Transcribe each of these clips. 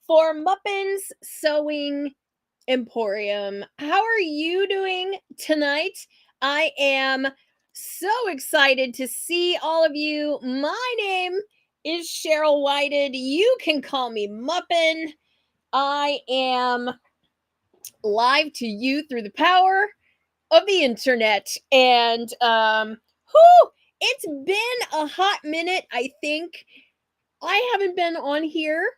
for Muppin's Sewing Emporium. How are you doing tonight? I am so excited to see all of you. My name is Cheryl Whited. You can call me Muppin. I am live to you through the power of the internet. And it's been a hot minute, I think. I haven't been on here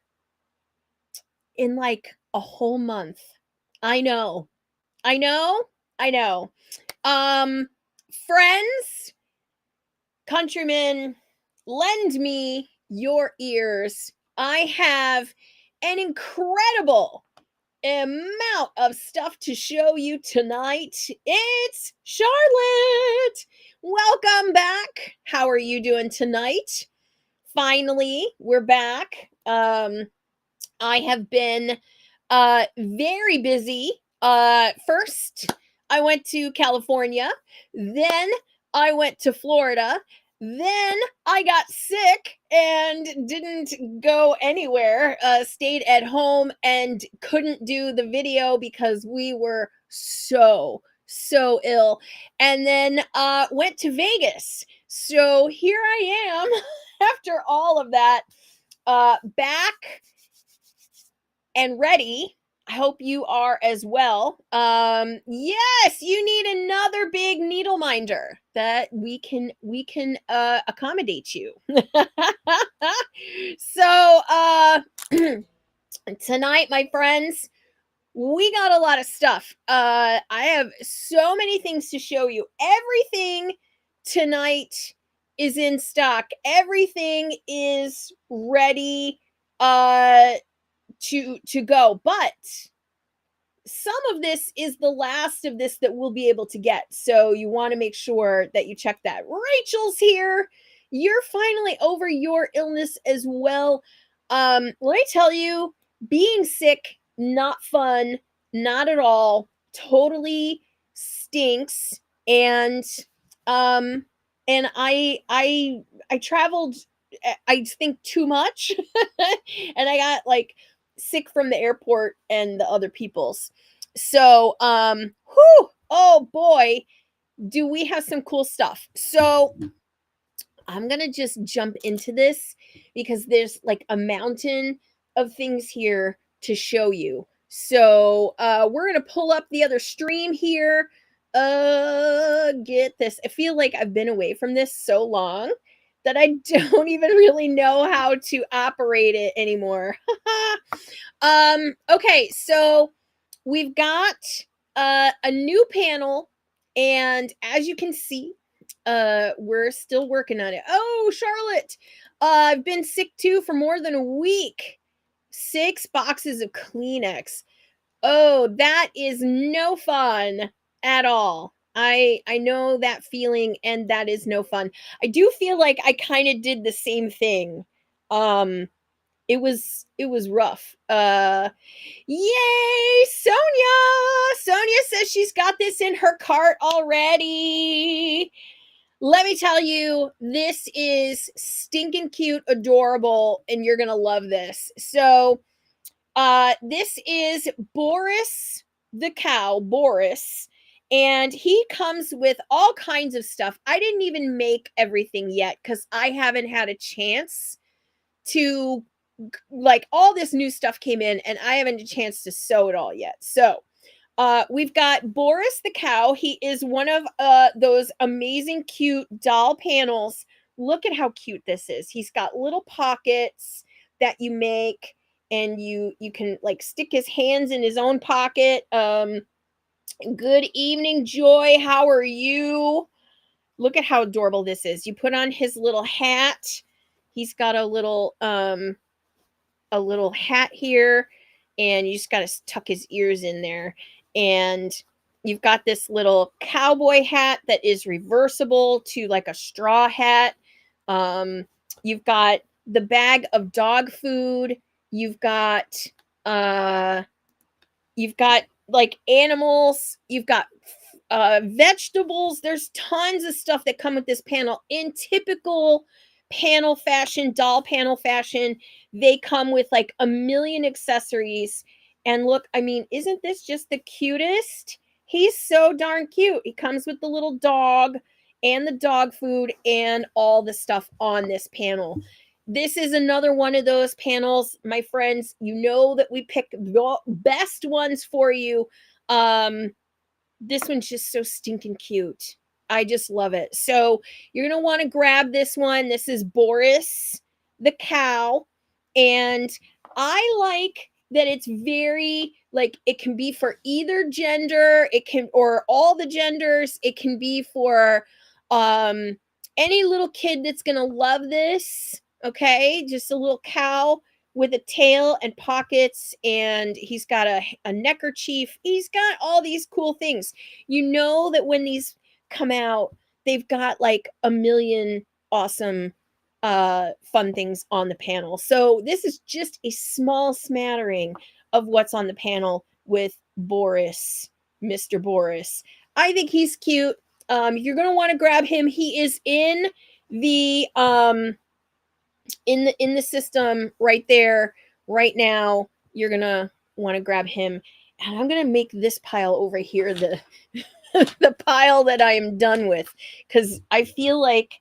in like a whole month. I know. I know. I know. Um Friends, countrymen, lend me your ears. I have an incredible amount of stuff to show you tonight. It's Charlotte. Welcome back. How are you doing tonight? Finally, we're back. I have been very busy. First, I went to California, then I went to Florida, then I got sick and didn't go anywhere, stayed at home and couldn't do the video because we were so ill. And then went to Vegas. So here I am after all of that, back and ready. I hope you are as well. Yes, you need another big needle minder that we can accommodate you. So tonight, my friends, we got a lot of stuff. I have so many things to show you. Everything tonight is in stock. Everything is ready to go, but some of this is the last of this that we'll be able to get, so you want to make sure that you check that. Rachel's here. You're finally over your illness as well. Let me tell you, being sick, not fun, not at all, totally stinks. And I traveled, I think, too much. And I got like sick from the airport and the other people's. So oh boy, do we have some cool stuff. So I'm gonna just jump into this because there's like a mountain of things here to show you. So we're gonna pull up the other stream here. Get this. I feel like I've been away from this so long that I don't even really know how to operate it anymore. Okay, so we've got a new panel, and as you can see, we're still working on it. Oh, Charlotte, I've been sick too for more than a week. 6 boxes of Kleenex. Oh, that is no fun at all. I know that feeling, and that is no fun. I do feel like I kind of did the same thing. It was rough. Yay, Sonia says she's got this in her cart already. Let me tell you, this is stinking cute, adorable, and you're gonna love this. So this is Boris the cow, Boris, and he comes with all kinds of stuff. I didn't even make everything yet because I haven't had a chance to, like, all this new stuff came in and I haven't had a chance to sew it all yet. So we've got Boris the cow. He is one of those amazing cute doll panels. Look at how cute this is. He's got little pockets that you make, and you can like stick his hands in his own pocket. Good evening, Joy. How are you? Look at how adorable this is. You put on his little hat. He's got a little hat here, and you just got to tuck his ears in there. And you've got this little cowboy hat that is reversible to like a straw hat. You've got the bag of dog food. You've got like animals. You've got vegetables. There's tons of stuff that come with this panel in typical panel fashion, doll panel fashion. They come with like a million accessories. And look, I mean, isn't this just the cutest? He's so darn cute. He comes with the little dog and the dog food and all the stuff on this panel. This is another one of those panels, my friends. You know that we pick the best ones for you. This one's just so stinking cute. I just love it. So you're going to want to grab this one. This is Boris the cow. And I like that it's very like it can be for either gender, it can or all the genders. It can be for um any little kid that's going to love this, okay? Just a little cow with a tail and pockets, and he's got a neckerchief. He's got all these cool things. You know that when these come out, they've got like a million awesome fun things on the panel. So this is just a small smattering of what's on the panel with Boris, Mr. Boris. I think he's cute. You're going to want to grab him. He is the in the system right there right now. You're gonna want to grab him, and I'm gonna make this pile over here the the pile that I am done with, because I feel like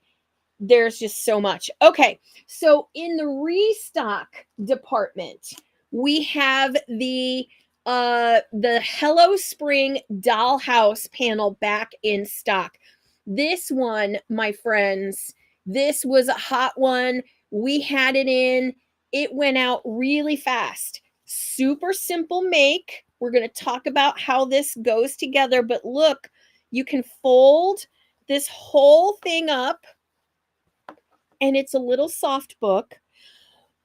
there's just so much. Okay, so in the restock department, we have the Hello Spring dollhouse panel back in stock. This one, my friends, this was a hot one. We had it in. It went out really fast. Super simple make. We're going to talk about how this goes together, but look, you can fold this whole thing up, and it's a little soft book,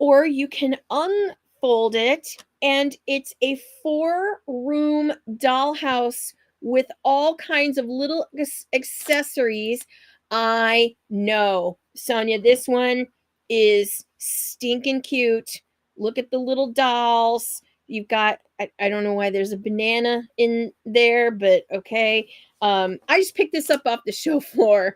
or you can unfold it and it's a 4-room dollhouse with all kinds of little accessories. I know, Sonia, this one is stinking cute. Look at the little dolls. You've got, I don't know why there's a banana in there, but okay. I just picked this up off the show floor.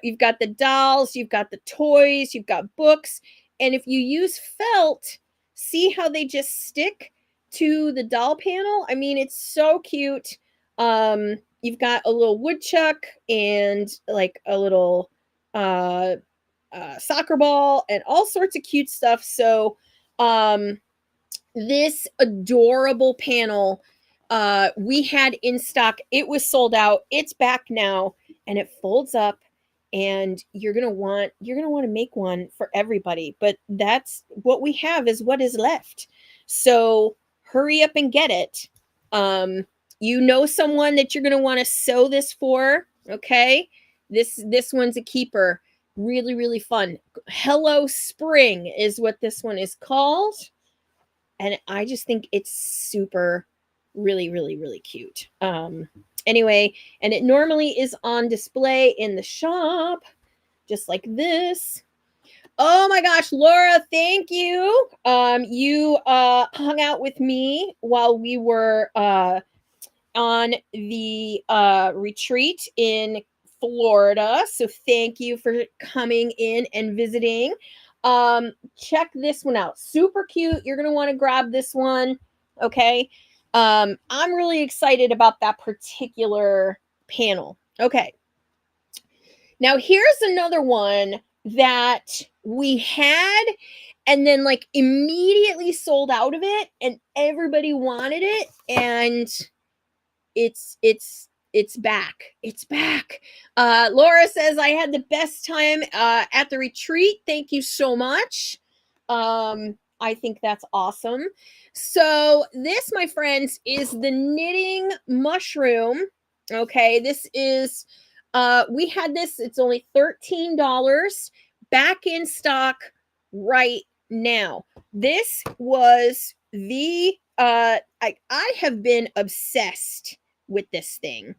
You've got the dolls, you've got the toys, you've got books. And if you use felt, see how they just stick to the doll panel? I mean, it's so cute. You've got a little woodchuck and like a little soccer ball and all sorts of cute stuff. So this adorable panel we had in stock. It was sold out. It's back now, and it folds up, and you're gonna want to make one for everybody. But that's what we have, is what is left. So hurry up and get it. You know someone that you're gonna want to sew this for, okay? This one's a keeper. Really, really fun. Hello Spring is what this one is called. And I just think it's super, really, really, really cute. Anyway, and it normally is on display in the shop, just like this. Oh my gosh, Laura, thank you. You hung out with me while we were on the retreat in Florida. So thank you for coming in and visiting. Check this one out. Super cute. You're going to want to grab this one. Okay. I'm really excited about that particular panel. Okay. Now here's another one that we had and then like immediately sold out of it, and everybody wanted it, and it's back. It's back. Laura says, I had the best time at the retreat. Thank you so much. I think that's awesome. So this, my friends, is the knitting mushroom. Okay, this is we had this, it's only $13 back in stock right now. This was the I have been obsessed with this thing,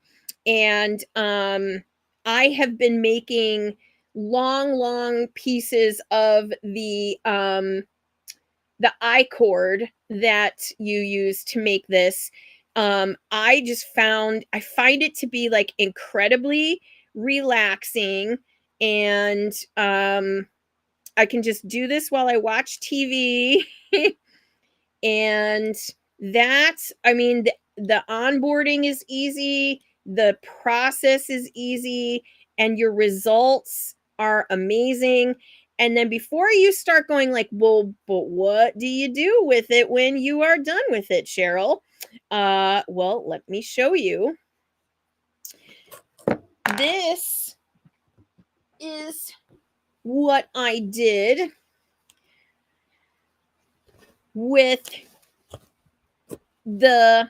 and I have been making long pieces of the I cord that you use to make this. I find it to be like incredibly relaxing, and I can just do this while I watch TV. And that, I mean, the onboarding is easy, the process is easy, and your results are amazing. And then before you start going like, well, but what do you do with it when you are done with it, Cheryl? Well, let me show you. This is what I did with the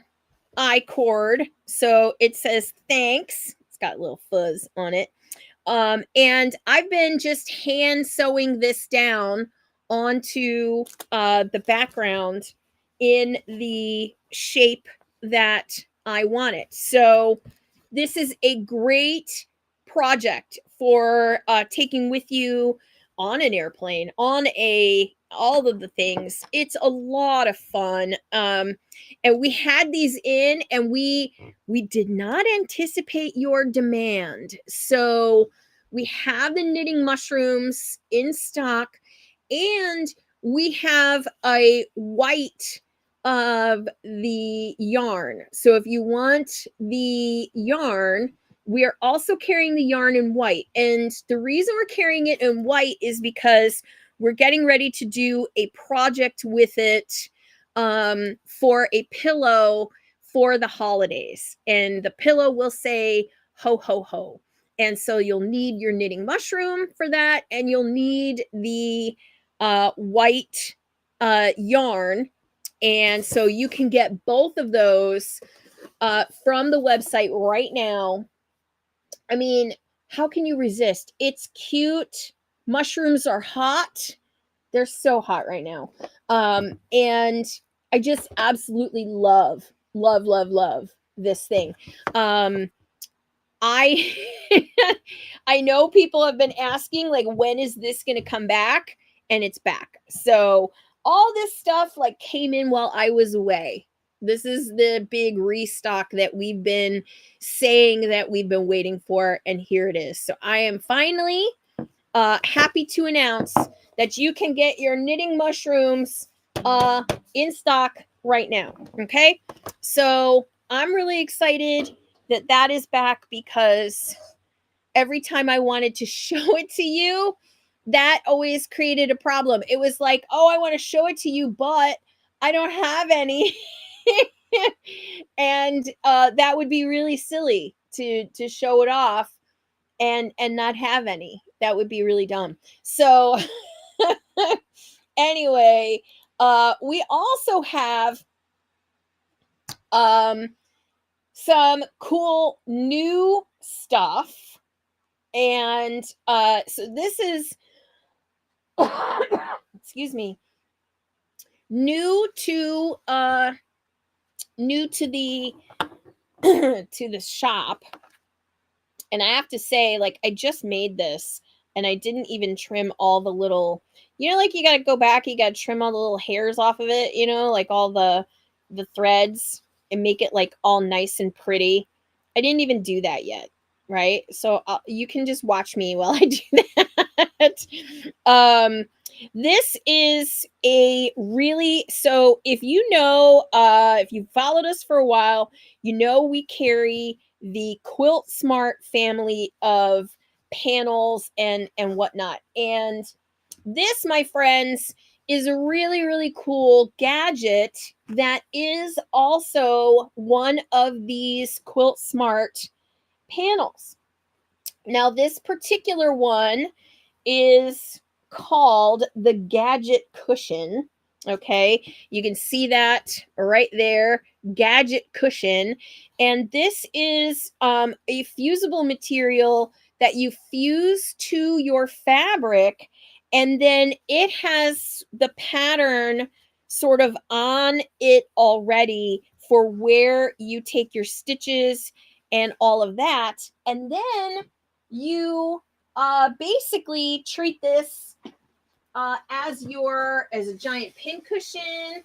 I-cord. So it says thanks. It's got a little fuzz on it. And I've been just hand sewing this down onto the background in the shape that I want it. So this is a great project for taking with you on an airplane, on all of the things. It's a lot of fun. And we had these in, and we did not anticipate your demand. So we have the knitting mushrooms in stock, and we have a white of the yarn. So if you want the yarn, we are also carrying the yarn in white. And the reason we're carrying it in white is because we're getting ready to do a project with it for a pillow for the holidays. And the pillow will say ho, ho, ho. And so you'll need your knitting mushroom for that. And you'll need the white yarn. And so you can get both of those from the website right now. I mean, how can you resist? It's cute. Mushrooms are hot. They're so hot right now. And I just absolutely love this thing. I I know people have been asking like, when is this going to come back? And it's back. So all this stuff like came in while I was away. This is the big restock that we've been saying that we've been waiting for, and here it is. So I am finally happy to announce that you can get your knitting mushrooms in stock right now. Okay, so I'm really excited that that is back, because every time I wanted to show it to you, that always created a problem. It was like, oh, I want to show it to you, but I don't have any. And that would be really silly to show it off and not have any. That would be really dumb. So anyway, we also have some cool new stuff. And so this is excuse me, new to the to the shop. And I have to say, like, I just made this and I didn't even trim all the little, like you got to go back, you got to trim all the little hairs off of it, like all the threads, and make it like all nice and pretty. I didn't even do that yet, right? So you can just watch me while I do that. This is a really, so if if you followed us for a while, we carry the Quilt Smart family of panels and whatnot. And this, my friends, is a really, really cool gadget that is also one of these Quilt Smart panels. Now, this particular one is called the Gadget Cushion. Okay, you can see that right there, Gadget Cushion. And this is a fusible material that you fuse to your fabric, and then it has the pattern sort of on it already for where you take your stitches and all of that. And then you basically treat this as a giant pin cushion.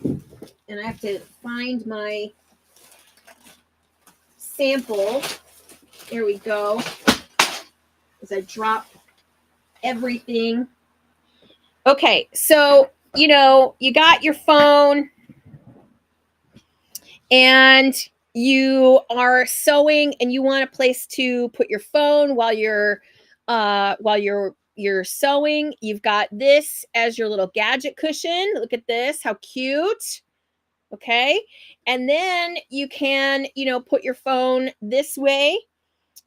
And I have to find my sample. There we go. as I drop everything. Okay, so you got your phone and you are sewing and you want a place to put your phone while you're sewing. You've got this as your little gadget cushion. Look at this, how cute. Okay, and then you can put your phone this way,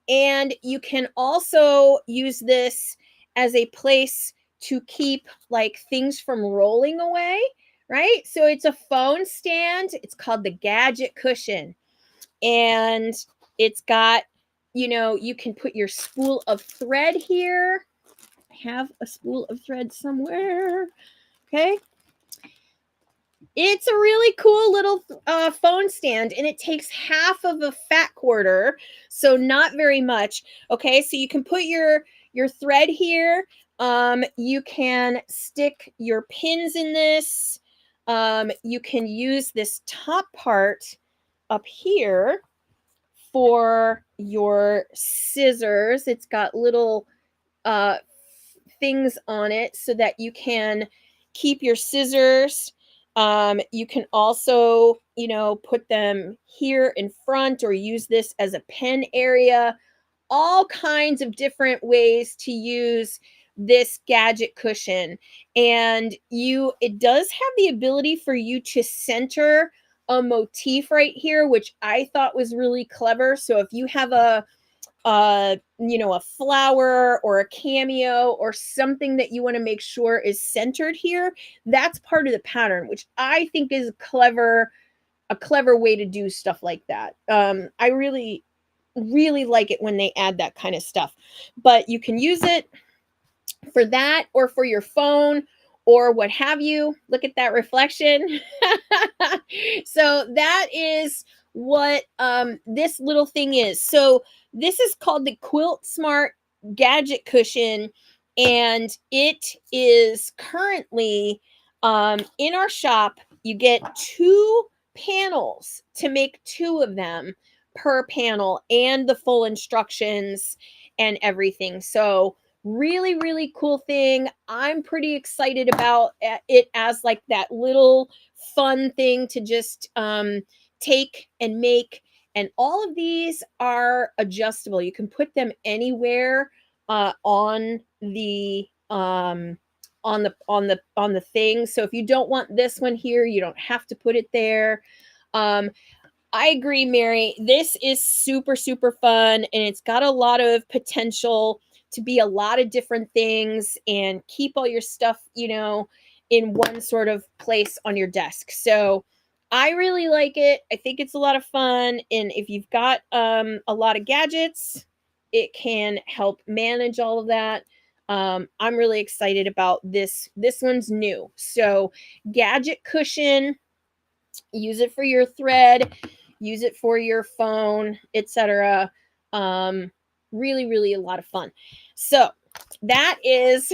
and you can also use this as a place to keep like things from rolling away, right? So it's a phone stand. It's called the gadget cushion. And it's got, you can put your spool of thread here. I have a spool of thread somewhere. Okay. It's a really cool little phone stand, and it takes half of a fat quarter, so not very much. Okay, so you can put your thread here. You can stick your pins in this. You can use this top part up here for your scissors. It's got little uh, things on it so that you can keep your scissors. You can also, put them here in front or use this as a pen area. All kinds of different ways to use this gadget cushion. And it does have the ability for you to center a motif right here, which I thought was really clever. So if you have a flower or a cameo or something that you want to make sure is centered here, that's part of the pattern, which I think is a clever way to do stuff like that. I really really like it when they add that kind of stuff. But you can use it for that or for your phone or what have you. Look at that reflection. So that is what this little thing is. So this is called the Quilt Smart Gadget Cushion, and it is currently in our shop. You get 2 panels to make 2 of them per panel, and the full instructions and everything. So really really cool thing. I'm pretty excited about it as like that little fun thing to just take and make. And all of these are adjustable. You can put them anywhere on the thing. So if you don't want this one here, you don't have to put it there. I agree, Mary. This is super, super fun, and it's got a lot of potential to be a lot of different things and keep all your stuff, in one sort of place on your desk. So I really like it. I think it's a lot of fun. And if you've got a lot of gadgets, it can help manage all of that. I'm really excited about this. This one's new. So gadget cushion, use it for your thread, use it for your phone, etc. Really really a lot of fun. So that is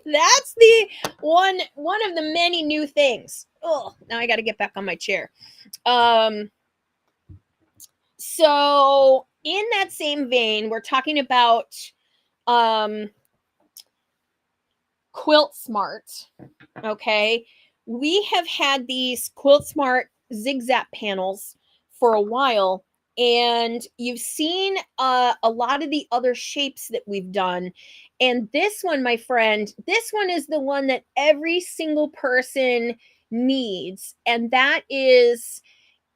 that's the one of the many new things. Oh, now I got to get back on my chair. So in that same vein, we're talking about Quilt Smart. Okay, we have had these Quilt Smart zigzag panels for a while, and you've seen a lot of the other shapes that we've done. And this one, my friend, this one is the one that every single person needs, and that is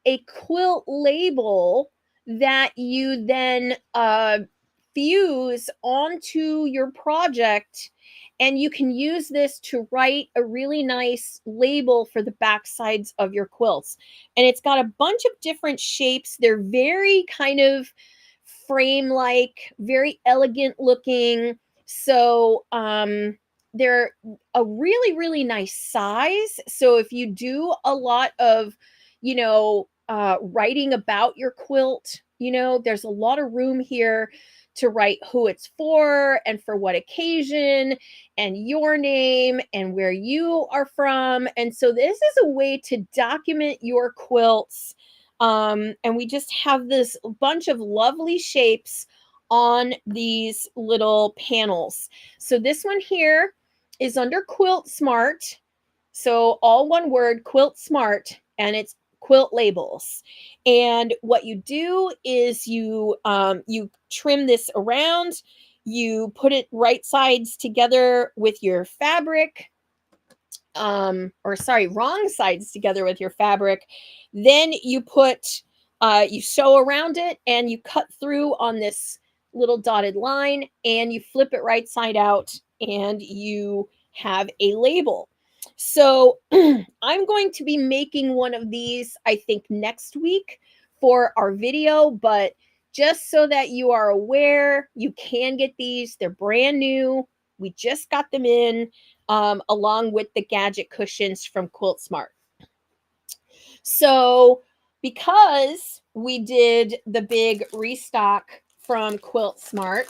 a quilt label that you then fuse onto your project, and you can use this to write a really nice label for the back sides of your quilts. And it's got a bunch of different shapes. They're very kind of frame like, very elegant looking. So they're a really really nice size. So if you do a lot of writing about your quilt, there's a lot of room here to write who it's for and for what occasion and your name and where you are from. And so this is a way to document your quilts. And we just have this bunch of lovely shapes on these little panels. So this one here is under Quilt Smart. So all one word, Quilt Smart, and it's quilt labels. And what you do is you trim this around, you put it right sides together with your fabric, or sorry, wrong sides together with your fabric. Then you put, you sew around it and you cut through on this little dotted line and you flip it right side out and you have a label. So I'm going to be making one of these, I think, next week for our video, but just so that you are aware, you can get these. They're brand new. We just got them in, along with the gadget cushions from Quilt Smart. So because we did the big restock from Quilt Smart,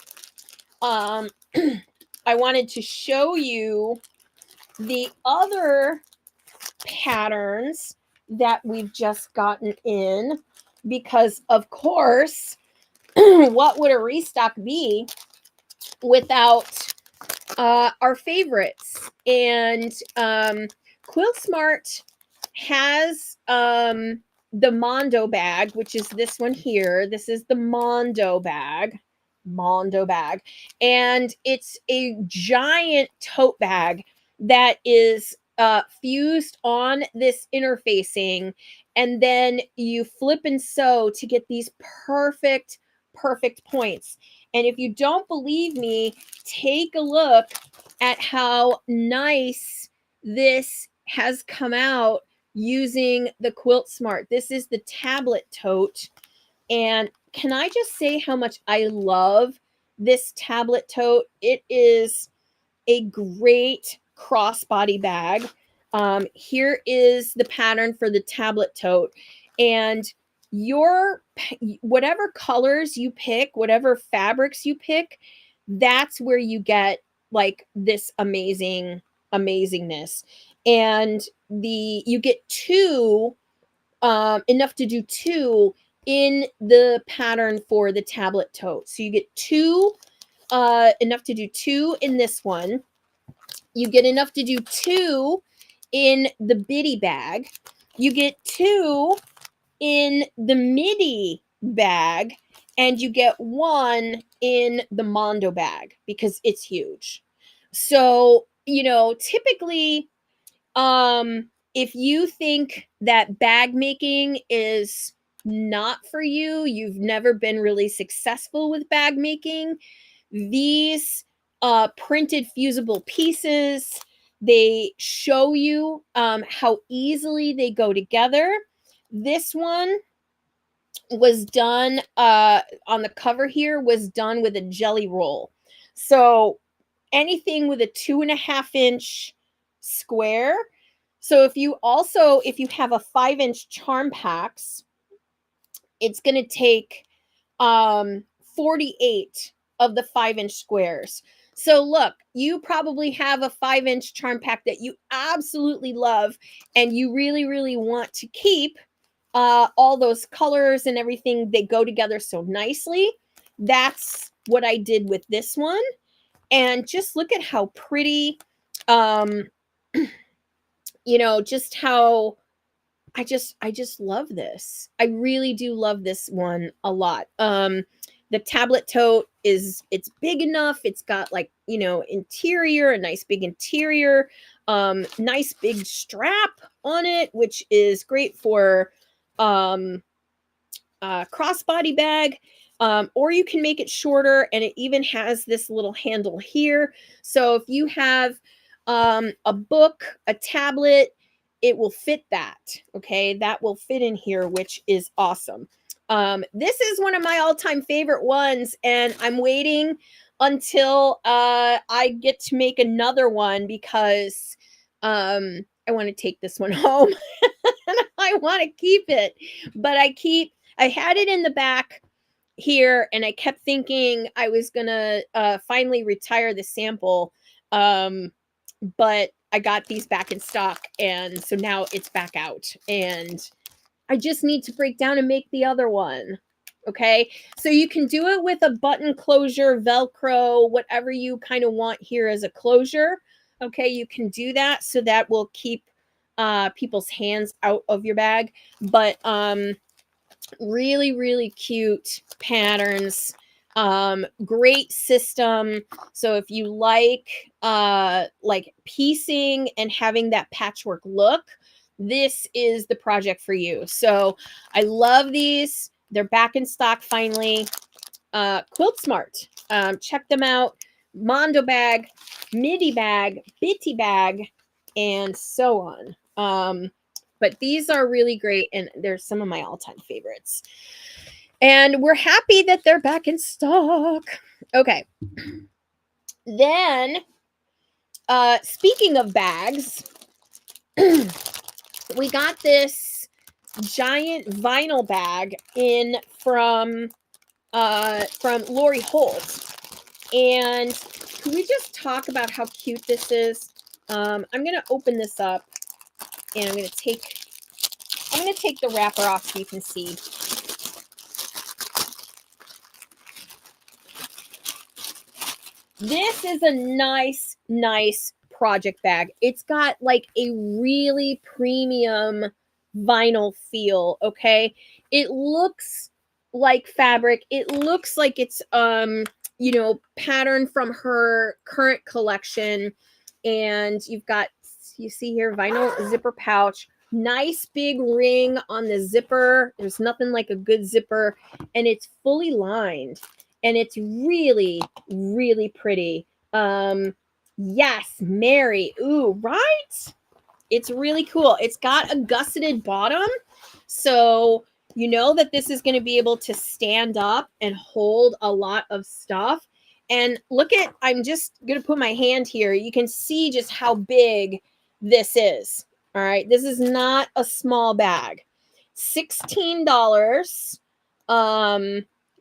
I wanted to show you the other patterns that we've just gotten in, because of course, what would a restock be without our favorites? And Quilt Smart has the Mondo bag, which is this one here. This is the Mondo bag. Mondo bag. And it's a giant tote bag that is fused on this interfacing. And then you flip and sew to get these perfect, perfect points. And if you don't believe me, take a look at how nice this has come out using the Quilt Smart. This is the tablet tote. And can I just say how much I love this tablet tote? It is a great crossbody bag. Here is the pattern for the tablet tote. And your whatever colors you pick, whatever fabrics you pick, that's where you get like this amazing amazingness. And you get two, enough to do two in the pattern for the tablet tote. So you get two, enough to do two in this one. You get enough to do two in the biddy bag. You get two in the midi bag, and you get one in the Mondo bag because it's huge. So, typically, if you think that bag making is not for you, you've never been really successful with bag making, these printed fusible pieces, they show you how easily they go together. This one was done, on the cover here, was done with a jelly roll. So anything with a 2.5-inch square. So if you have a 5-inch charm packs, it's going to take 48 of the 5-inch squares. So look, you probably have a 5-inch charm pack that you absolutely love and you really, really want to keep. All those colors and everything, they go together so nicely. That's what I did with this one. And just look at how pretty, just how I just love this. I really do love this one a lot. The tablet tote it's big enough. It's got like, interior, a nice big interior, nice big strap on it, which is great for crossbody bag. Or you can make it shorter, and it even has this little handle here. So if you have a book, a tablet, it will fit that. Okay, that will fit in here, which is awesome. This is one of my all-time favorite ones, and I'm waiting until I get to make another one because I want to take this one home and I want to keep it. But I had it in the back here, and I kept thinking I was gonna finally retire the sample, but I got these back in stock, and so now it's back out, and I just need to break down and make the other one. Okay, so you can do it with a button closure, Velcro, whatever you kind of want here as a closure. Okay, you can do that, so that will keep people's hands out of your bag. But really, really cute patterns. Great system. So if you like piecing and having that patchwork look, this is the project for you. So I love these. They're back in stock finally. Quilt Smart. Check them out. Mondo bag, midi bag, bitty bag, and so on. But these are really great, and they're some of my all-time favorites. And we're happy that they're back in stock. Okay. Then, speaking of bags, we got this giant vinyl bag in from Lori Holt. And can we just talk about how cute this is? I'm gonna open this up, and I'm gonna take the wrapper off so you can see. This is a nice project bag. It's got like a really premium vinyl feel, okay? It looks like fabric. It looks like it's pattern from her current collection. And you see here, vinyl zipper pouch. Nice big ring on the zipper. There's nothing like a good zipper, and it's fully lined, and it's really, really pretty. Yes, Mary. Ooh, right? It's really cool. It's got a gusseted bottom, so you know that this is going to be able to stand up and hold a lot of stuff. And look at, I'm just going to put my hand here. You can see just how big this is. All right. This is not a small bag. $16.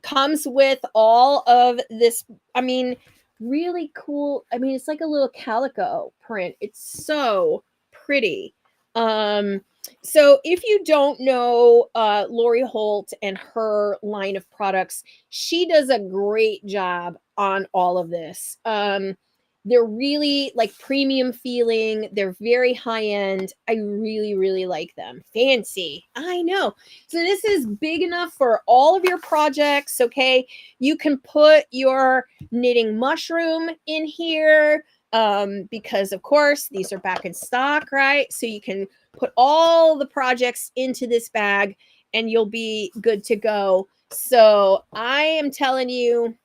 Comes with all of this. I mean, really cool. I mean, it's like a little calico print. It's so pretty. So if you don't know Lori Holt and her line of products, she does a great job on all of this. They're really like premium feeling. They're very high end. I really, really like them. Fancy. I know. So this is big enough for all of your projects. Okay. You can put your knitting mushroom in here because of course these are back in stock, right? So you can put all the projects into this bag and you'll be good to go. So I am telling you,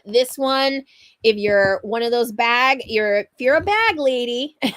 this one, if you're one of those if you're a bag lady, this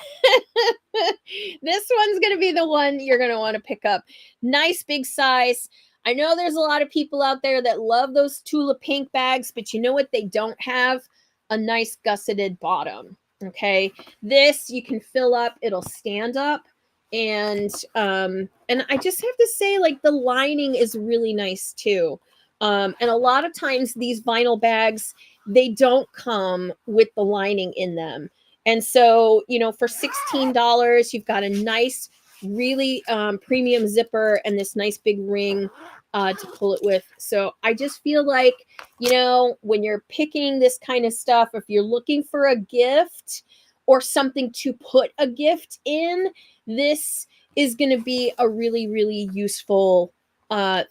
one's gonna be the one you're gonna want to pick up. Nice big size. I know there's a lot of people out there that love those Tula pink bags, but you know what they don't have? A nice gusseted bottom. Okay, this you can fill up, it'll stand up. And I just have to say, like, the lining is really nice too. And a lot of times these vinyl bags, they don't come with the lining in them. And so, for $16, you've got a nice, really premium zipper and this nice big ring to pull it with. So I just feel like, when you're picking this kind of stuff, if you're looking for a gift or something to put a gift in, this is going to be a really, really useful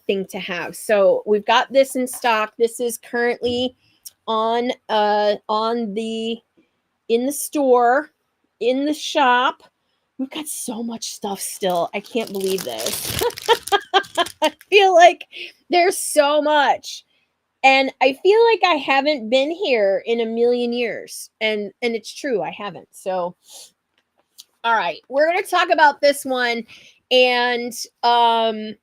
thing to have. So we've got this in stock. This is currently on the in the store, in the shop. We've got so much stuff still. I can't believe this. I feel like there's so much. And I feel like I haven't been here in a million years. And it's true, I haven't. So all right, we're going to talk about this one. And I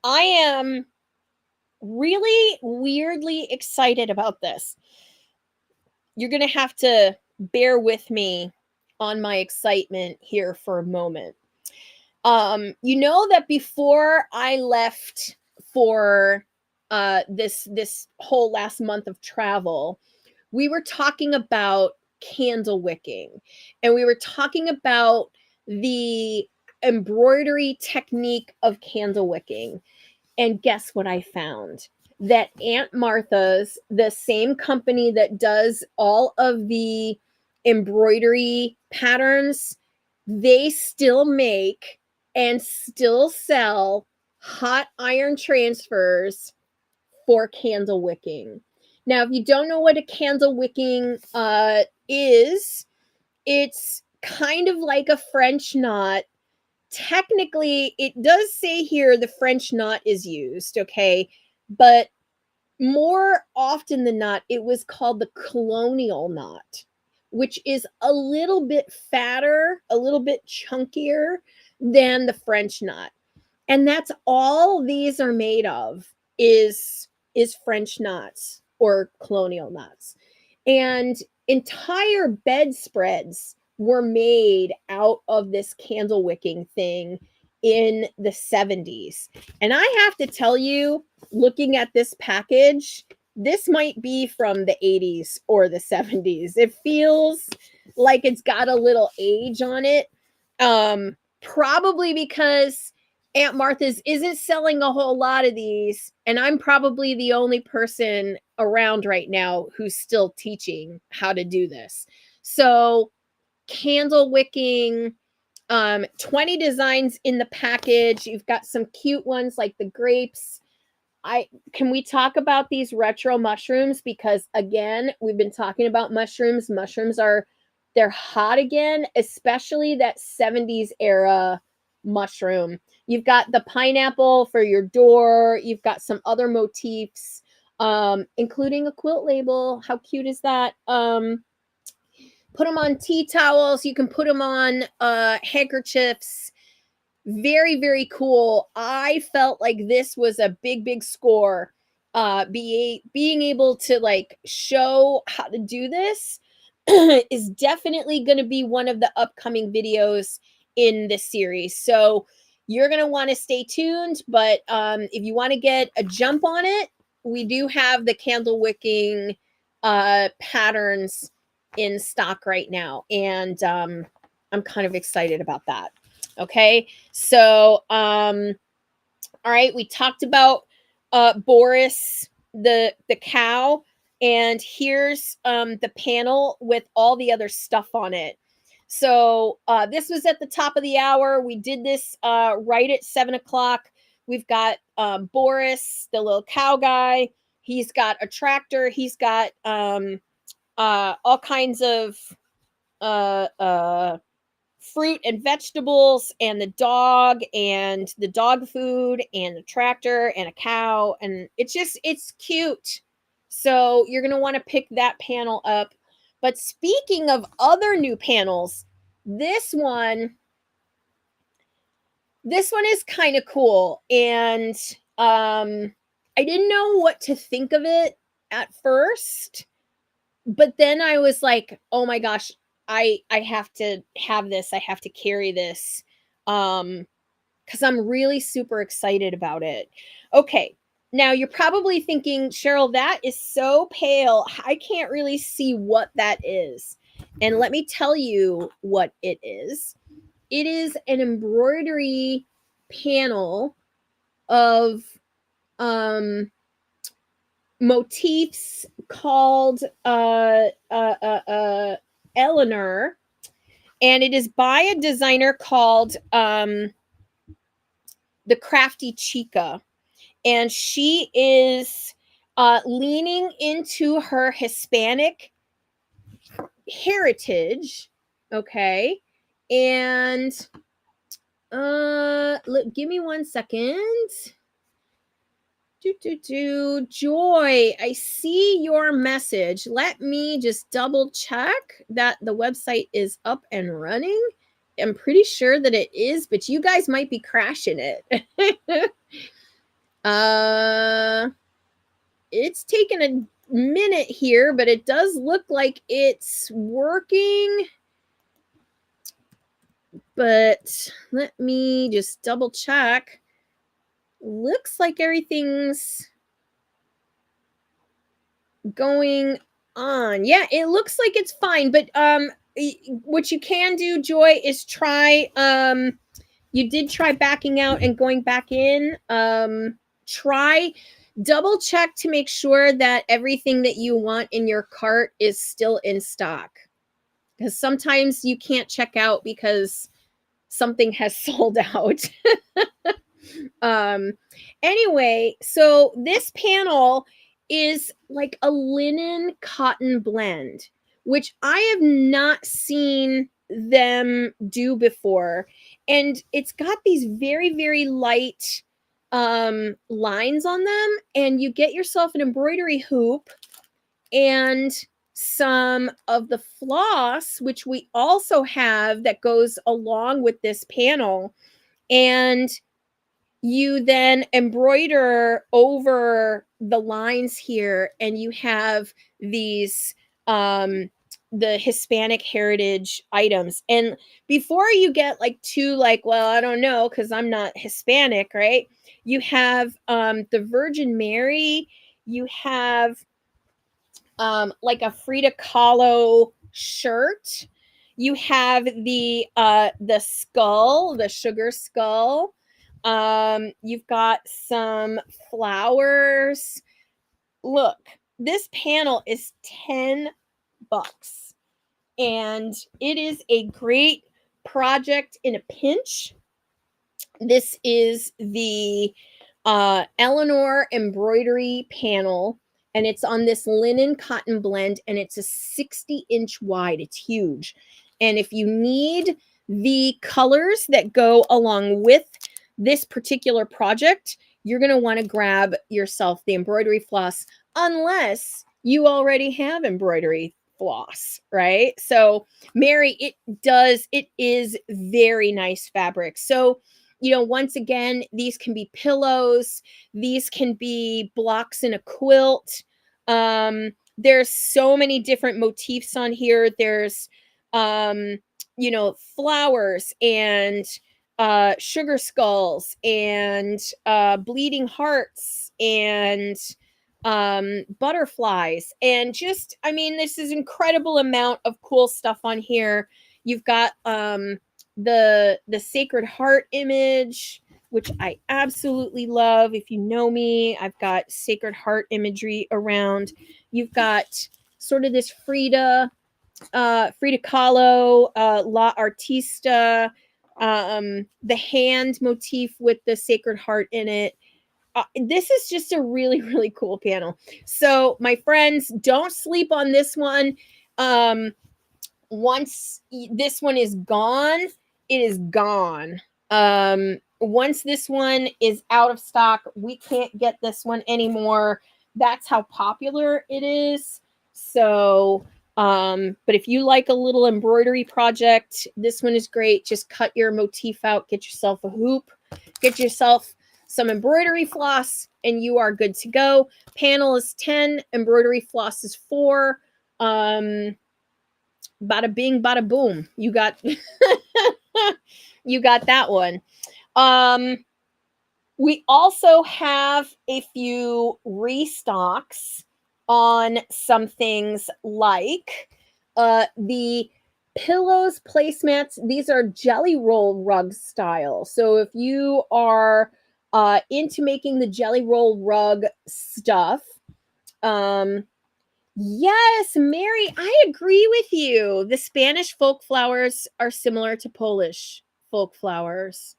am really weirdly excited about this. You're going to have to bear with me on my excitement here for a moment. You know that before I left for this whole last month of travel, we were talking about candle wicking, and we were talking about the embroidery technique of candle wicking. And guess what I found? That Aunt Martha's, the same company that does all of the embroidery patterns, they still make and still sell hot iron transfers for candle wicking. Now, if you don't know what a candle wicking is, it's kind of like a French knot. Technically, it does say here the French knot is used, okay? But more often than not, it was called the colonial knot, which is a little bit fatter, a little bit chunkier than the French knot. And that's all these are made of is French knots or colonial knots. And entire bedspreads were made out of this candle wicking thing in the 70s. And I have to tell you, looking at this package, this might be from the 80s or the 70s. It feels like it's got a little age on it. Probably because Aunt Martha's isn't selling a whole lot of these, and I'm probably the only person around right now who's still teaching how to do this. So, candle wicking, 20 designs in the package. You've got some cute ones like the grapes. Can we talk about these retro mushrooms? Because again, we've been talking about mushrooms. They're hot again, especially that 70s era mushroom. You've got the pineapple for your door. You've got some other motifs, including a quilt label. How cute is that? Put them on tea towels. You can put them on handkerchiefs. Very, very cool. I felt like this was a big score. Being able to like show how to do this is definitely going to be one of the upcoming videos in this series. So you're going to want to stay tuned. But if you want to get a jump on it, we do have the candle wicking patterns in stock right now. And I'm kind of excited about that. Okay. So, all right, we talked about Boris, the cow, and here's the panel with all the other stuff on it. So this was at the top of the hour. We did this right at 7 o'clock. We've got Boris, the little cow guy. He's got a tractor. He's got all kinds of fruit and vegetables, and the dog food and the tractor and a cow, and it's cute. So you're going to want to pick that panel up. But speaking of other new panels, this one is kind of cool, and I didn't know what to think of it at first, but then I was like, oh my gosh, I have to have this. I have to carry this. Because I'm really super excited about it. Okay. Now you're probably thinking, Cheryl, that is so pale. I can't really see what that is. And let me tell you what it is. It is an embroidery panel of motifs called Eleanor, and it is by a designer called the Crafty Chica, and she is leaning into her Hispanic heritage. Okay, and look, give me 1 second. Joy, I see your message. Let me just double check that the website is up and running. I'm pretty sure that it is, but you guys might be crashing it. It's taken a minute here, but it does look like it's working. But let me just double check. Looks like everything's going on. Yeah, it looks like it's fine, but what you can do, Joy, is try you did try backing out and going back in, try double check to make sure that everything that you want in your cart is still in stock, because sometimes you can't check out because something has sold out. um anyway, so this panel is like a linen cotton blend, which I have not seen them do before, and it's got these very light lines on them, and you get yourself an embroidery hoop and some of the floss, which we also have, that goes along with this panel, and you then embroider over the lines here, and you have these the Hispanic heritage items. And before you get like too like, well, I don't know, because I'm not Hispanic, right? You have the Virgin Mary, you have like a Frida Kahlo shirt, you have the skull, the sugar skull, you've got some flowers. Look, this panel is $10, and it is a great project in a pinch. This is the Eleanor embroidery panel, and it's on this linen cotton blend, and it's a 60-inch wide. It's huge. And if you need the colors that go along with this particular project, you're going to want to grab yourself the embroidery floss, unless you already have embroidery floss, right? So Mary, it is very nice fabric. So once again, these can be pillows, these can be blocks in a quilt. There's so many different motifs on here. There's flowers and sugar skulls and bleeding hearts and butterflies, and just, I mean, this is incredible amount of cool stuff on here. You've got the Sacred Heart image, which I absolutely love. If you know me, I've got Sacred Heart imagery around. You've got sort of this Frida Kahlo, La Artista, the hand motif with the Sacred Heart in it. This is just a really cool panel. So my friends, don't sleep on this one. Once this one is gone, it is gone. Once this one is out of stock, we can't get this one anymore. That's how popular it is. So but if you like a little embroidery project, this one is great. Just cut your motif out, get yourself a hoop, get yourself some embroidery floss, and you are good to go. Panel is 10, embroidery floss is 4. Bada bing, bada boom. You got you got that one. We also have a few restocks on some things like the pillows, placemats. These are jelly roll rug style. So if you are into making the jelly roll rug stuff, yes, Mary, I agree with you. The Spanish folk flowers are similar to Polish folk flowers.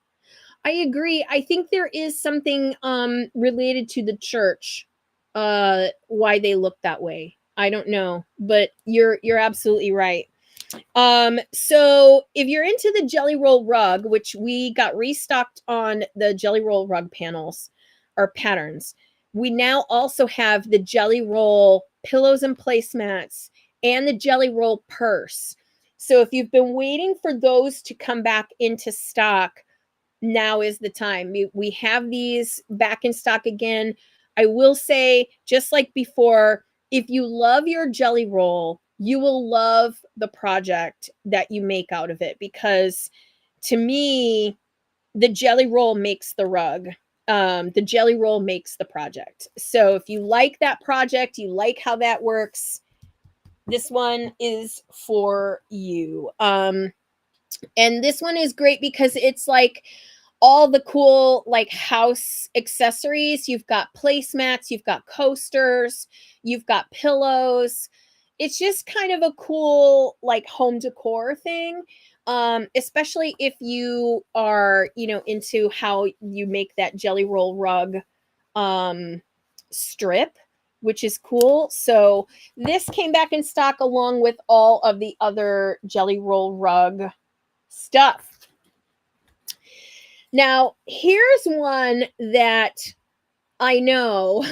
I agree. I think there is something related to the church why they look that way. I don't know, but you're absolutely right. So if you're into the jelly roll rug, which we got restocked on the jelly roll rug panels or patterns, we now also have the jelly roll pillows and placemats and the jelly roll purse. So if you've been waiting for those to come back into stock, now is the time. We have these back in stock again. I will say, just like before, if you love your jelly roll, you will love the project that you make out of it, because to me, the jelly roll makes the rug. The jelly roll makes the project. So if you like that project, you like how that works, this one is for you. And this one is great because it's like all the cool like house accessories. You've got placemats, you've got coasters, you've got pillows. It's just kind of a cool like home decor thing. Especially if you are, into how you make that jelly roll rug um strip, which is cool. So this came back in stock along with all of the other jelly roll rug stuff. Now, here's one that I know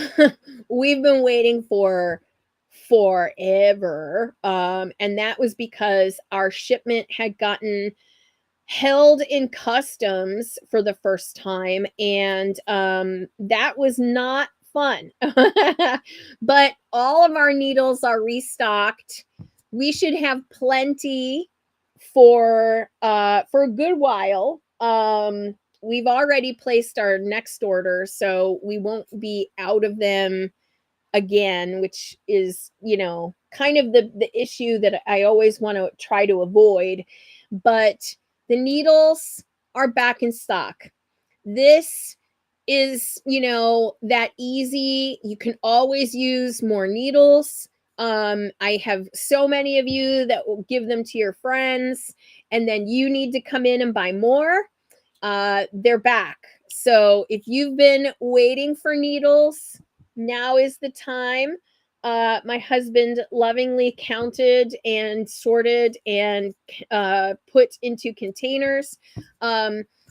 we've been waiting for forever. And that was because our shipment had gotten held in customs for the first time. And that was not fun. But all of our needles are restocked. We should have plenty for a good while. We've already placed our next order, so we won't be out of them again, which is, kind of the issue that I always want to try to avoid. But the needles are back in stock. This is, that easy. You can always use more needles. I have so many of you that will give them to your friends, and then you need to come in and buy more. They're back. So if you've been waiting for needles, now is the time. My husband lovingly counted and sorted and put into containers.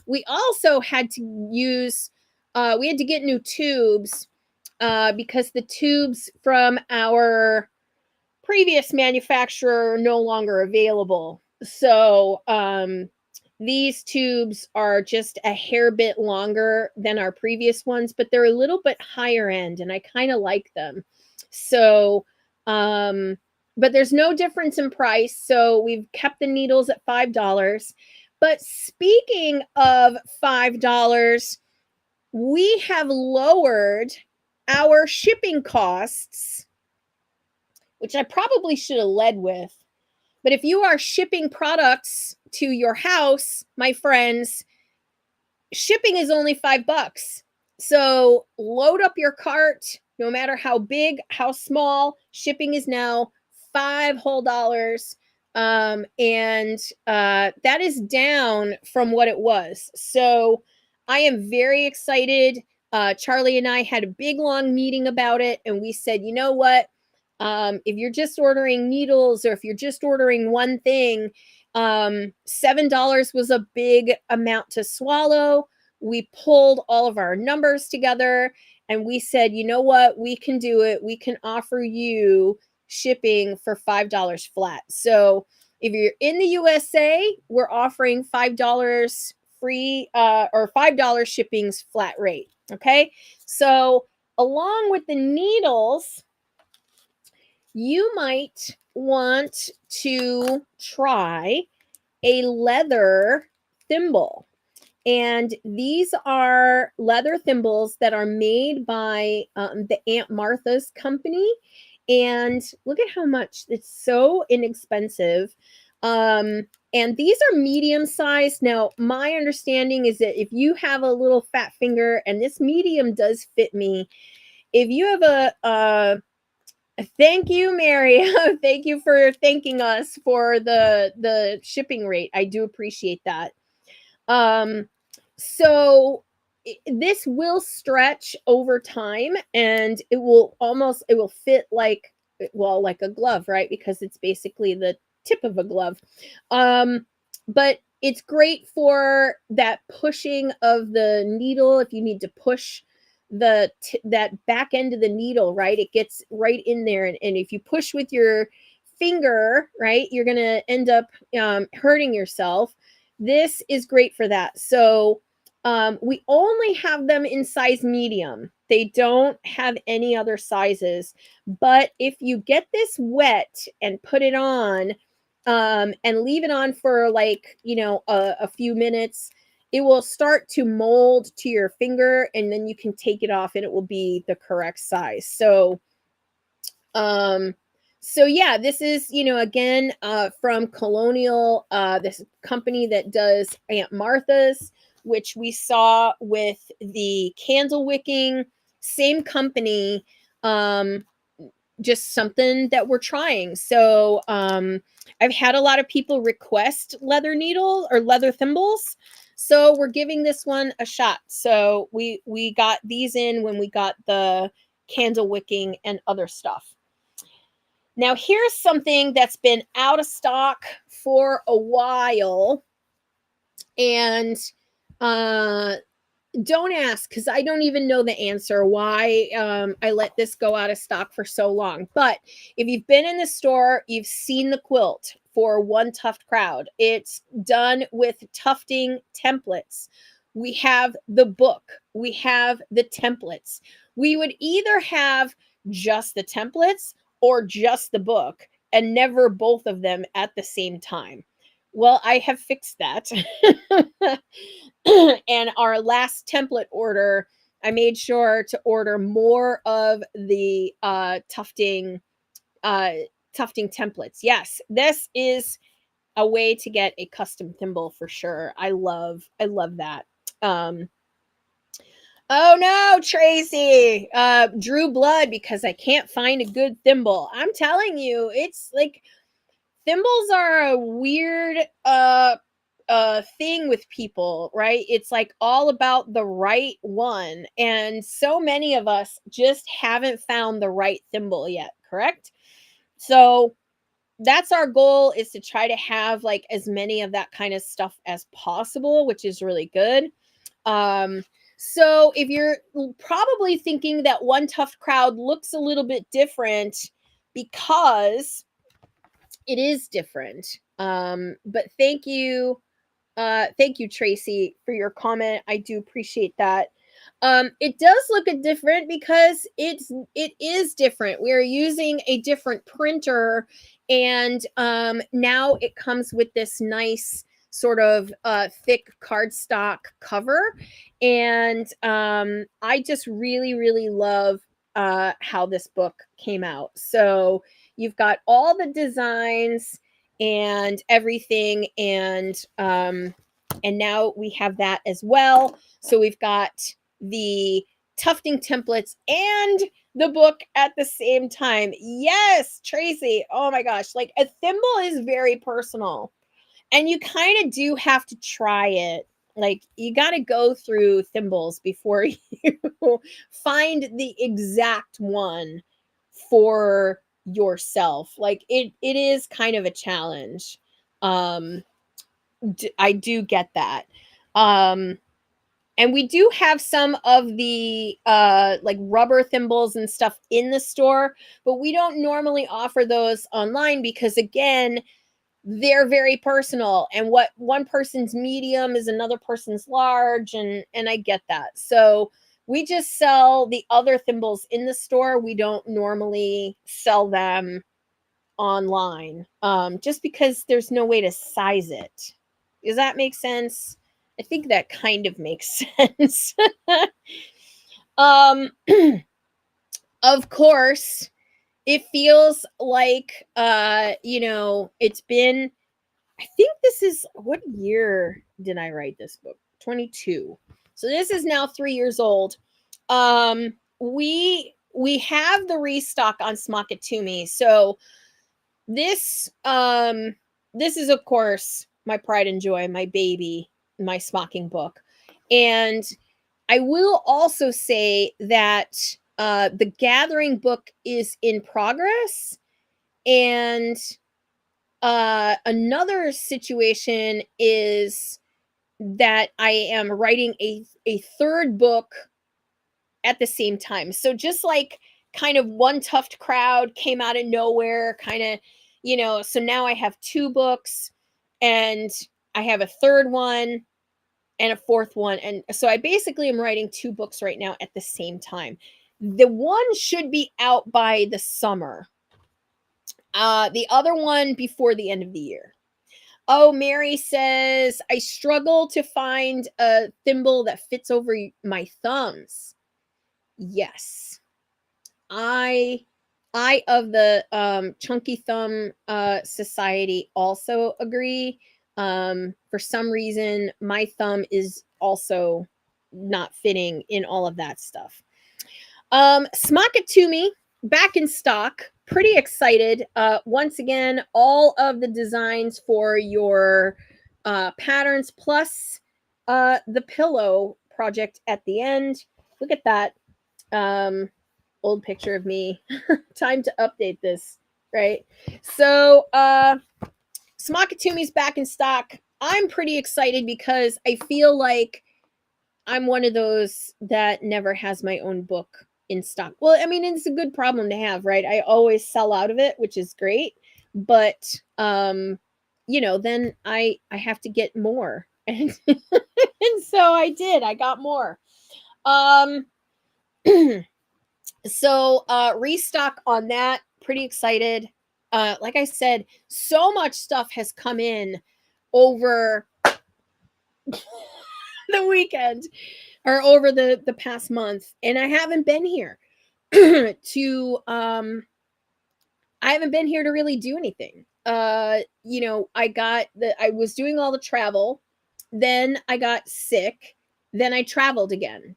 We also had to we had to get new tubes because the tubes from our previous manufacturer are no longer available. So these tubes are just a hair bit longer than our previous ones, but they're a little bit higher end, and I kind of like them. So, but there's no difference in price. So we've kept the needles at $5. But speaking of $5, we have lowered our shipping costs, which I probably should have led with. But if you are shipping products to your house, my friends, shipping is only $5. So load up your cart, no matter how big, how small, shipping is now $5 whole. And that is down from what it was. So I am very excited. Charlie and I had a big long meeting about it, and we said, you know what? If you're just ordering needles or if you're just ordering one thing, $7 was a big amount to swallow. We pulled all of our numbers together and we said, you know what? We can do it. We can offer you shipping for $5 flat. So if you're in the USA, we're offering $5 free or $5 shipping's flat rate. Okay. So along with the needles, you might want to try a leather thimble. And these are leather thimbles that are made by the Aunt Martha's company. And look at how much it's so inexpensive. And these are medium sized. Now, my understanding is that if you have a little fat finger, and this medium does fit me, if you have a thank you, Mary. Thank you for thanking us for the shipping rate. I do appreciate that. So this will stretch over time, and it will fit like, well, like a glove, right? Because it's basically the tip of a glove. But it's great for that pushing of the needle if you need to push that back end of the needle, right? It gets right in there, and if you push with your finger, right, you're gonna end up hurting yourself. This is great for that. So we only have them in size medium. They don't have any other sizes. But if you get this wet and put it on and leave it on for like, a few minutes, it will start to mold to your finger, and then you can take it off and it will be the correct size. So So yeah, this is, again, from Colonial, this company that does Aunt Martha's, which we saw with the candle wicking, same company, um, just something that we're trying. So I've had a lot of people request leather needle or leather thimbles. So we're giving this one a shot. So we got these in when we got the candle wicking and other stuff. Now, here's something that's been out of stock for a while. And uh, don't ask, because I don't even know the answer why I let this go out of stock for so long. But if you've been in the store, you've seen the quilt for One Tuft Crowd. It's done with tufting templates. We have the book, we have the templates. We would either have just the templates or just the book, and never both of them at the same time. Well, I have fixed that. And our last template order, I made sure to order more of the uh, tufting templates. Yes, this is a way to get a custom thimble for sure. I love that. Um, oh no, Tracy, drew blood because I can't find a good thimble. I'm telling you, it's like thimbles are a weird thing with people, right? It's like all about the right one, and so many of us just haven't found the right thimble yet, correct? So that's our goal, is to try to have like as many of that kind of stuff as possible, which is really good. um so if you're probably thinking that One Tuft Crowd looks a little bit different, because it is different. But thank you, Tracy, for your comment. I do appreciate that. It does look different because it is different. We are using a different printer, and now it comes with this nice sort of thick cardstock cover, and I just really, really love how this book came out. So you've got all the designs and everything, and now we have that as well. So we've got the tufting templates and the book at the same time. Yes, Tracy. Oh my gosh, like a thimble is very personal, and you kind of do have to try it. Like you got to go through thimbles before you find the exact one for yourself. Like it is kind of a challenge. um I do get that. um and we do have some of the like rubber thimbles and stuff in the store, but we don't normally offer those online because, again, they're very personal, and what one person's medium is another person's large, and I get that. So we just sell the other thimbles in the store. We don't normally sell them online, just because there's no way to size it. Does that make sense? I think that kind of makes sense. um of course, it feels like it's been, I think this is, what year did I write this book? 22. So this is now 3 years old. We have the restock on Smock It To Me. So this is, of course, my pride and joy, my baby, my smocking book. And I will also say that the Gathering book is in progress, and another situation is that I am writing a third book at the same time. So just like kind of One Tuft Crowd came out of nowhere, kind of, so now I have two books, and I have a third one and a fourth one. And so I basically am writing two books right now at the same time. The one should be out by the summer. The other one before the end of the year. Oh, Mary says, I struggle to find a thimble that fits over my thumbs. Yes. I I of the Chunky Thumb Society also agree. For some reason, my thumb is also not fitting in all of that stuff. Smockatumi back in stock. Pretty excited. Once again, all of the designs for your patterns plus the pillow project at the end. Look at that. Old picture of me. Time to update this, right? So, Smockatumi's back in stock. I'm pretty excited because I feel like I'm one of those that never has my own book in stock. Well, I mean, it's a good problem to have, right? I always sell out of it, which is great, but then I have to get more. And and so I did. I got more. Um so restock on that. Pretty excited. Like I said, so much stuff has come in over the weekend or over the past month, and I haven't been here to I haven't been here to really do anything. I was doing all the travel, then I got sick, then I traveled again.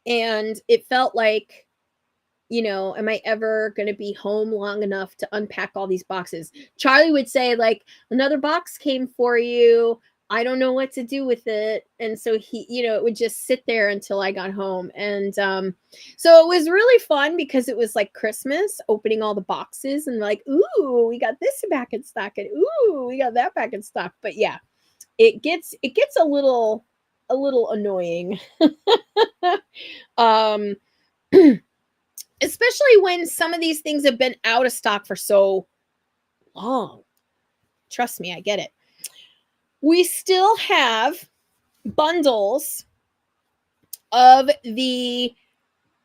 And it felt like, am I ever going to be home long enough to unpack all these boxes? Charlie would say, like, another box came for you. I don't know what to do with it. And so it would just sit there until I got home. And so it was really fun because it was like Christmas, opening all the boxes and like, ooh, we got this back in stock, and ooh, we got that back in stock. But yeah, it gets a little annoying. um Especially when some of these things have been out of stock for so long. Trust me, I get it. We still have bundles of the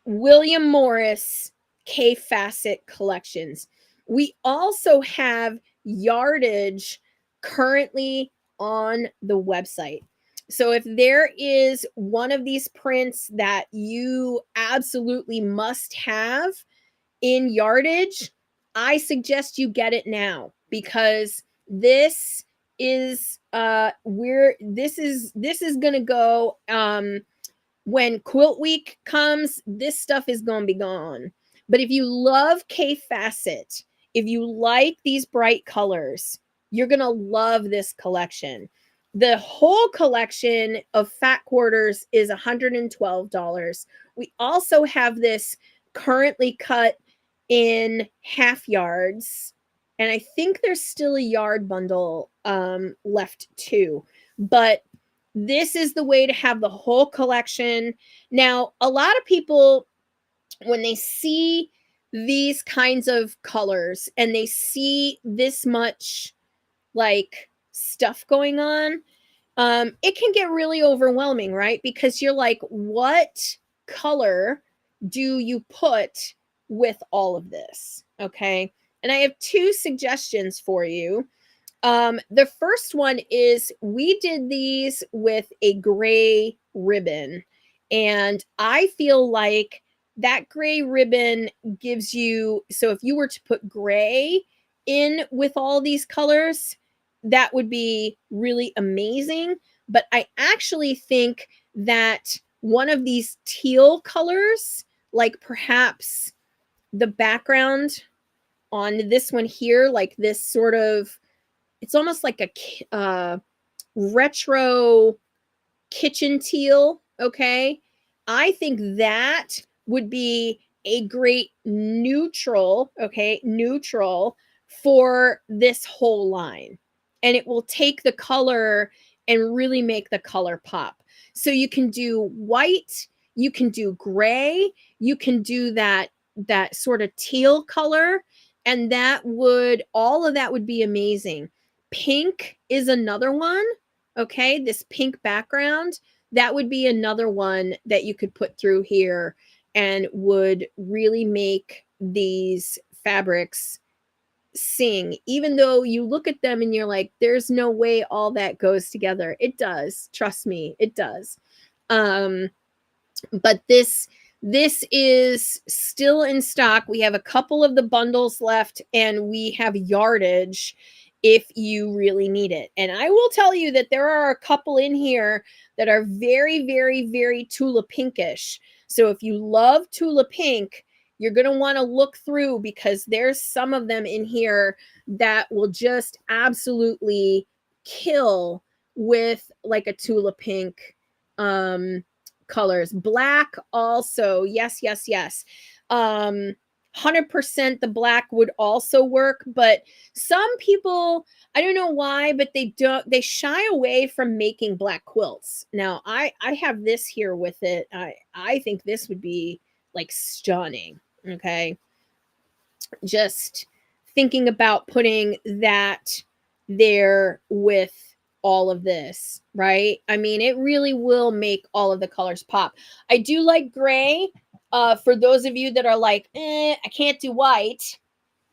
William Morris K Facet collections. We also have yardage currently on the website. So if there is one of these prints that you absolutely must have in yardage, I suggest you get it now, because this is going to go when quilt week comes. This stuff is going to be gone. But if you love K Facet, if you like these bright colors, you're going to love this collection. The whole collection of fat quarters is $112. We also have this currently cut in half yards, and I think there's still a yard bundle left too. But this is the way to have the whole collection. Now, a lot of people, when they see these kinds of colors and they see this much like stuff going on, it can get really overwhelming, right? Because you're like, what color do you put with all of this? Okay. And I have two suggestions for you. The first one is we did these with a gray ribbon, and I feel like that gray ribbon gives you, so if you were to put gray in with all these colors, that would be really amazing. But I actually think that one of these teal colors, like perhaps the background on this one here, like this sort of, it's almost like a retro kitchen teal. Okay. I think that would be a great neutral, okay, neutral for this whole line. And it will take the color and really make the color pop. So you can do white, you can do gray, you can do that sort of teal color, and all of that would be amazing. Pink is another one. Okay, this pink background, that would be another one that you could put through here and would really make these fabrics sing. Even though you look at them and you're like, there's no way all that goes together. It does. Trust me, it does. But this This is still in stock. We have a couple of the bundles left, and we have yardage if you really need it. And I will tell you that there are a couple in here that are very, very, very Tula pinkish. So if you love Tula pink, you're going to want to look through, because there's some of them in here that will just absolutely kill with like a Tula pink colors. Black also, yes, yes, yes. 100% the black would also work, but some people, I don't know why, but they shy away from making black quilts. Now I have this here with it. I think this would be like stunning. Okay, just thinking about putting that there with all of this, right? I mean, it really will make all of the colors pop. I do like gray. For those of you that are like, I can't do white.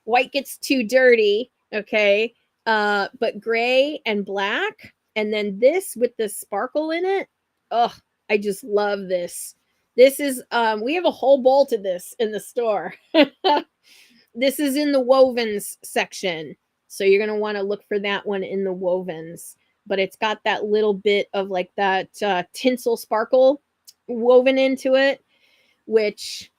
White gets too dirty, okay? But gray and black, and then this with the sparkle in it. Oh, I just love this. This is we have a whole bolt of this in the store. This is in the wovens section. So you're going to want to look for that one in the wovens. But it's got that little bit of like that tinsel sparkle woven into it, which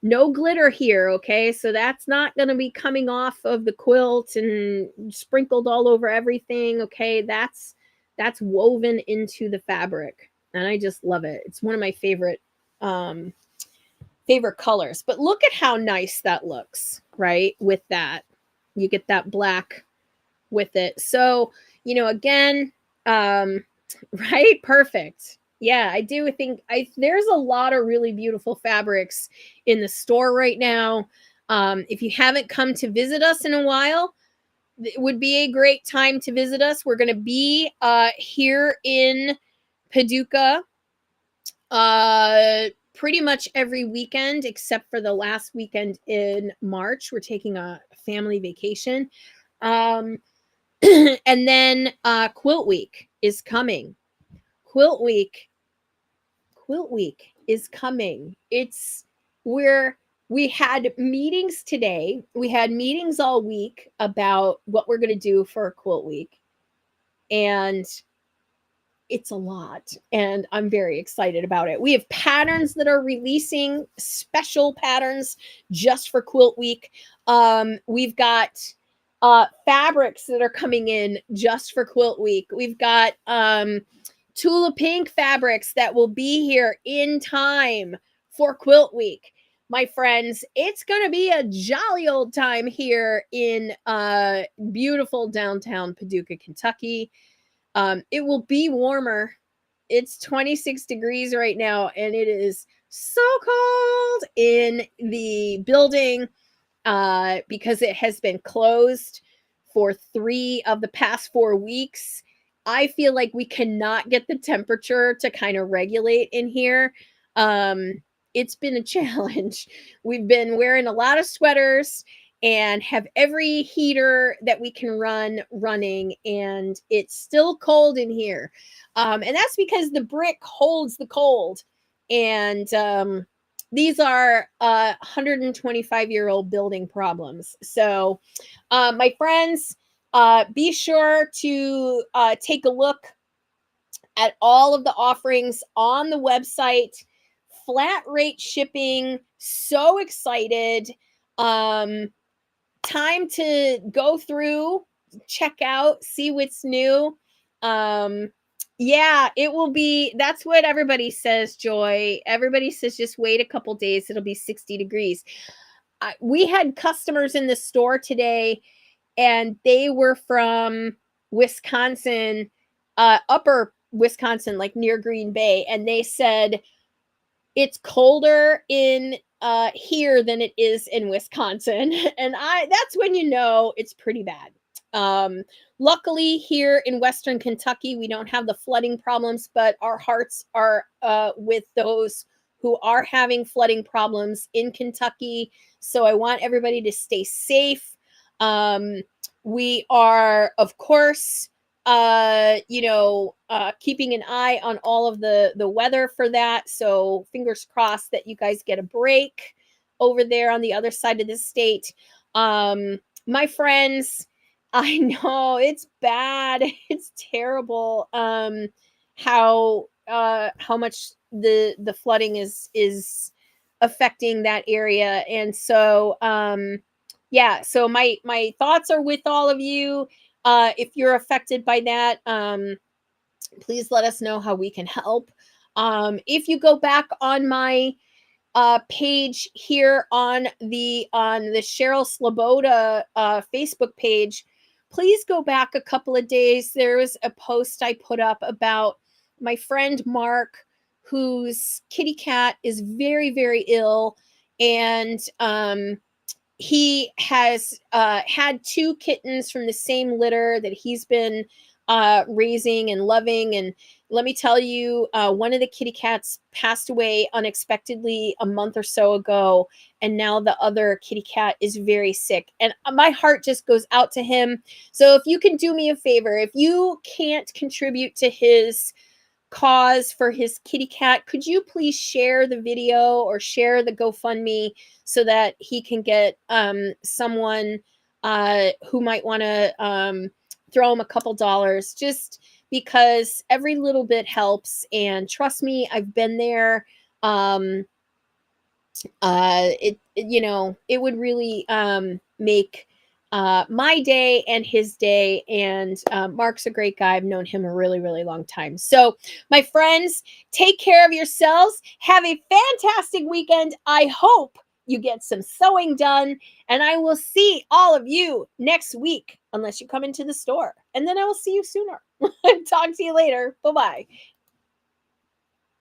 no glitter here, okay? So that's not going to be coming off of the quilt and sprinkled all over everything, okay? That's woven into the fabric. And I just love it. It's one of my favorite colors. But look at how nice that looks, right? With that, you get that black with it. So, again, right? Perfect. Yeah, I do think there's a lot of really beautiful fabrics in the store right now. If you haven't come to visit us in a while, it would be a great time to visit us. We're going to be here in Paducah pretty much every weekend except for the last weekend in March. We're taking a family vacation. And then Quilt Week is coming. Quilt Week is coming. We had meetings today. We had meetings all week about what we're going to do for Quilt Week. And it's a lot, and I'm very excited about it. We have patterns that are releasing, special patterns just for Quilt Week. We've got fabrics that are coming in just for Quilt Week. We've got Tula pink fabrics that will be here in time for Quilt Week. My friends, it's going to be a jolly old time here in beautiful downtown Paducah, Kentucky. It will be warmer. It's 26 degrees right now, and it is so cold in the building because it has been closed for 3 of the past 4 weeks. I feel like we cannot get the temperature to kind of regulate in here. It's been a challenge. We've been wearing a lot of sweaters and have every heater that we can run running, and it's still cold in here. And that's because the brick holds the cold. And these are 125-year-old building problems. So, my friends, be sure to take a look at all of the offerings on the website. Flat rate shipping. So excited. Time to go through, check out, see what's new. Yeah, it will be, that's what everybody says, Joy. Everybody says just wait a couple days, it'll be 60 degrees. We had customers in the store today, and they were from Wisconsin, upper Wisconsin, like near Green Bay, and they said it's colder in here than it is in Wisconsin. And that's when you know it's pretty bad. Luckily here in Western Kentucky, we don't have the flooding problems, but our hearts are with those who are having flooding problems in Kentucky. So I want everybody to stay safe. We are, of course, keeping an eye on all of the weather for that. So fingers crossed that you guys get a break over there on the other side of the state. My friends, I know it's bad. It's terrible. How much the flooding is affecting that area. And so yeah, so my thoughts are with all of you. If you're affected by that, please let us know how we can help. If you go back on my page here on the Cheryl Sloboda Facebook page, please go back a couple of days. There was a post I put up about my friend Mark, whose kitty cat is very, very ill. And he has had two kittens from the same litter that he's been raising and loving. And let me tell you, one of the kitty cats passed away unexpectedly a month or so ago. And now the other kitty cat is very sick. And my heart just goes out to him. So if you can do me a favor, if you can't contribute to his cause for his kitty cat, could you please share the video or share the GoFundMe so that he can get someone who might want to throw him a couple dollars, just because every little bit helps. And trust me, I've been there. Um, it would really make my day and his day. And Mark's a great guy. I've known him a really, really long time. So my friends, take care of yourselves. Have a fantastic weekend. I hope you get some sewing done, and I will see all of you next week, unless you come into the store, and then I will see you sooner. Talk to you later. Bye bye.